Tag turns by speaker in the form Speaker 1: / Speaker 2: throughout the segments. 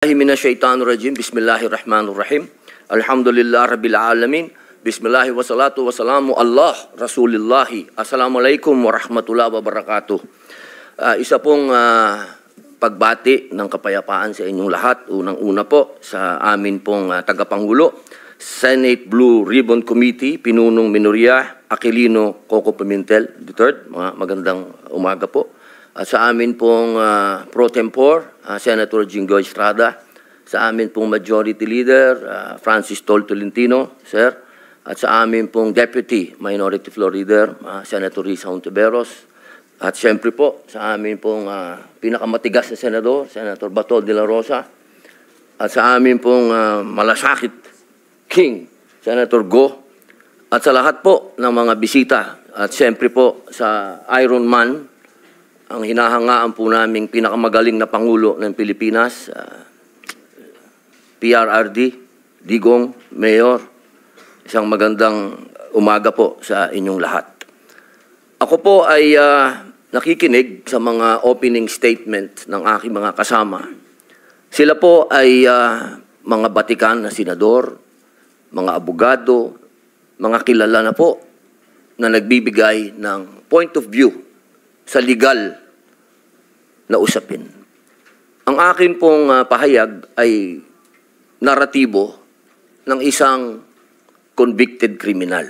Speaker 1: Minasyaitanirrajim. Bismillahirrahmanirrahim. Alhamdulillah rabbil alamin. Bismillahi wassalatu wassalamu Allah Rasulillahi. Assalamualaikum warahmatullahi wabarakatuh. Isa pong pagbati ng kapayapaan sa inyong lahat. Unang-una po sa amin pong tagapangulo, Senate Blue Ribbon Committee, Pinunong Minoria Aquilino Coco Pimentel III. Magandang umaga po. Sa amin pong pro tempore, Senator Jinggoy Estrada, sa amin pong Majority Leader, Francis Tol Tolentino, Sir, at sa amin pong Deputy Minority Floor Leader, Senator Risa Hontiveros, at siyempre po sa amin pong pinakamatigas na Senador, Senator Bato de la Rosa, at sa amin pong malasakit King, Senator Go, at sa lahat po ng mga bisita, at siyempre po sa Iron Man, ang hinahangaan po naming pinakamagaling na Pangulo ng Pilipinas, PRRD, Digong, Mayor, isang magandang umaga po sa inyong lahat. Ako po ay nakikinig sa mga opening statement ng aking mga kasama. Sila po ay mga batikan na senador, mga abogado, mga kilala na po na nagbibigay ng point of view sa legal na usapin. Ang akin pong pahayag ay naratibo ng isang convicted criminal.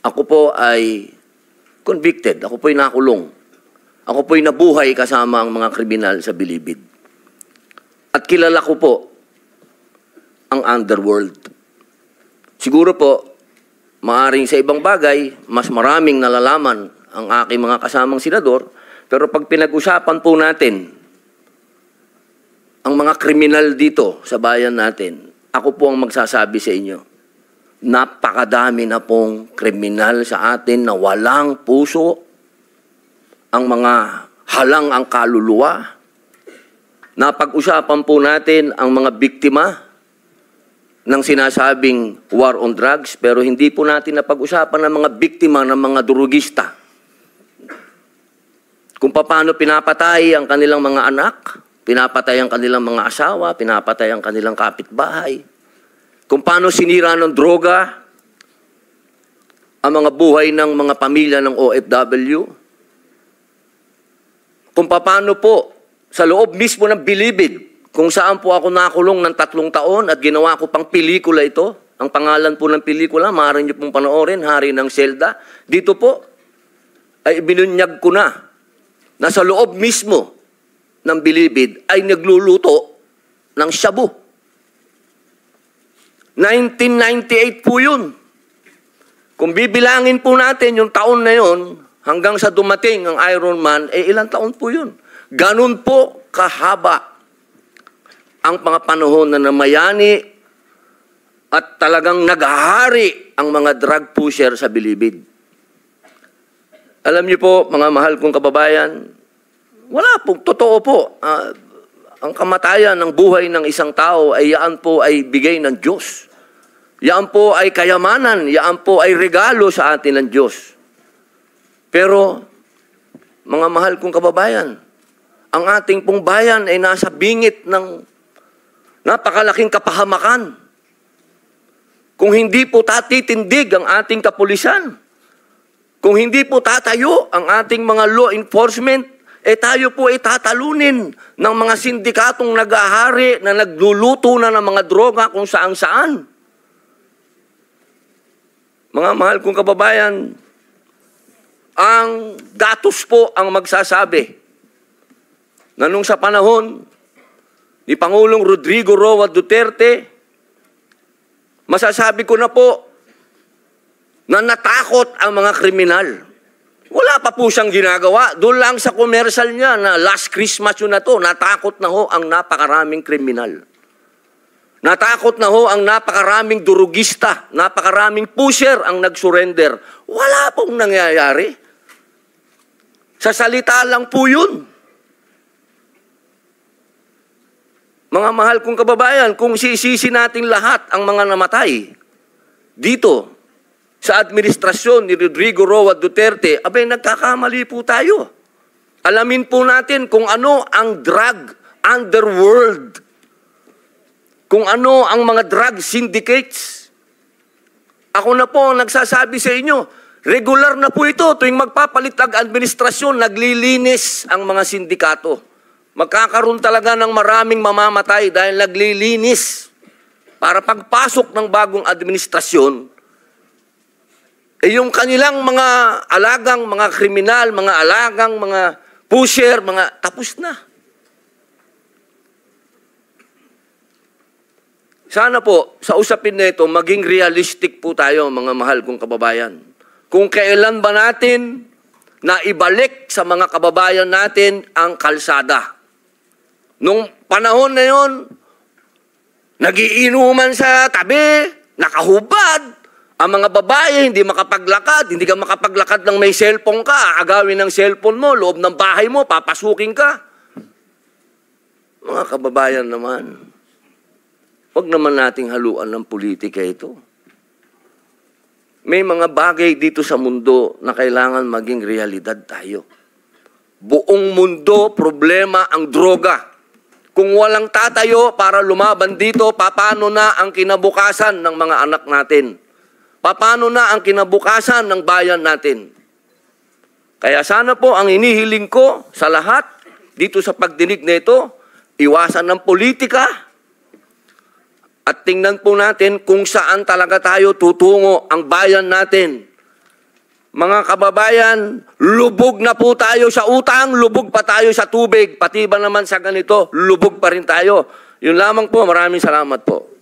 Speaker 1: Ako po ay convicted. Ako po ay nakulong. Ako po ay nabuhay kasama ang mga kriminal sa Bilibid. At kilala ko po ang underworld. Siguro po, maaring sa ibang bagay, mas maraming nalalaman ang aking mga kasamang senador, pero pag pinag-usapan po natin ang mga kriminal dito sa bayan natin, ako po ang magsasabi sa inyo, napakadami na pong kriminal sa atin na walang puso, ang mga halang ang kaluluwa. Napag-usapan po natin ang mga biktima ng sinasabing war on drugs, pero hindi po natin napag-usapan ang mga biktima ng mga durugista. Kung paano pinapatay ang kanilang mga anak, pinapatay ang kanilang mga asawa, pinapatay ang kanilang kapitbahay. Kung paano sinira ng droga ang mga buhay ng mga pamilya ng OFW. Kung paano po sa loob mismo ng Bilibid, kung saan po ako nakulong ng 3 taon at ginawa ko pang pelikula ito. Ang pangalan po ng pelikula, maaari niyo pong panoorin, Hari ng Selda. Dito po ay binunyag ko na sa loob mismo ng Bilibid ay nagluluto ng shabu. 1998 po yun. Kung bibilangin po natin yung taon na yun, hanggang sa dumating ang Iron Man, ilang taon po yun. Ganun po kahaba ang mga panahon na namayani at talagang naghahari ang mga drug pusher sa Bilibid. Alam niyo po, mga mahal kong kababayan, wala po, totoo po. Ang kamatayan ng buhay ng isang tao ay yaan po ay bigay ng Diyos. Yaan po ay kayamanan, yaan po ay regalo sa atin ng Diyos. Pero, mga mahal kong kababayan, ang ating pong bayan ay nasa bingit ng napakalaking kapahamakan. Kung hindi po tatitindig ang ating kapulisan, kung hindi po tatayo ang ating mga law enforcement, tayo po ay tatalunin ng mga sindikatong nag-ahari na nagluluto na ng mga droga kung saan-saan. Mga mahal kong kababayan, ang datos po ang magsasabi na nung sa panahon ni Pangulong Rodrigo Roa Duterte, masasabi ko na po na natakot ang mga kriminal. Wala pa po siyang ginagawa. Doon lang sa commercial niya na last Christmas yun na to, natakot na ho ang napakaraming kriminal. Natakot na ho ang napakaraming durugista, napakaraming pusher ang nag-surrender. Wala pong nangyayari. Sa salita lang po yun. Mga mahal kong kababayan, kung sisisi natin lahat ang mga namatay dito sa administrasyon ni Rodrigo Roa Duterte, abay nagkakamali po tayo. Alamin po natin kung ano ang drug underworld kung ano ang mga drug syndicates. Ako na po ang nagsasabi sa inyo, regular na po ito tuwing magpapalit ang administrasyon, naglilinis ang mga sindikato. Magkakaroon talaga ng maraming mamamatay dahil naglilinis. Para pagpasok ng bagong administrasyon, yung kanilang mga alagang, mga kriminal, mga alagang, mga pusher, mga tapos na. Sana po, sa usapin na ito, maging realistic po tayo, mga mahal kong kababayan. Kung kailan ba natin na ibalik sa mga kababayan natin ang kalsada. Nung panahon na yon, nagiinuman sa tabi, nakahubad, ang mga babae hindi makapaglakad, hindi ka makapaglakad ng may cellphone ka, agawin ng cellphone mo, loob ng bahay mo, papasukin ka. Mga kababayan naman, huwag naman nating haluan ng politika ito. May mga bagay dito sa mundo na kailangan maging realidad tayo. Buong mundo, problema ang droga. Kung walang tatayo para lumaban dito, paano na ang kinabukasan ng mga anak natin? Paano na ang kinabukasan ng bayan natin? Kaya sana po ang inihiling ko sa lahat dito sa pagdinig na ito, iwasan ng politika at tingnan po natin kung saan talaga tayo tutungo ang bayan natin. Mga kababayan, lubog na po tayo sa utang, lubog pa tayo sa tubig, pati ba naman sa ganito, lubog pa rin tayo. Yun lamang po, maraming salamat po.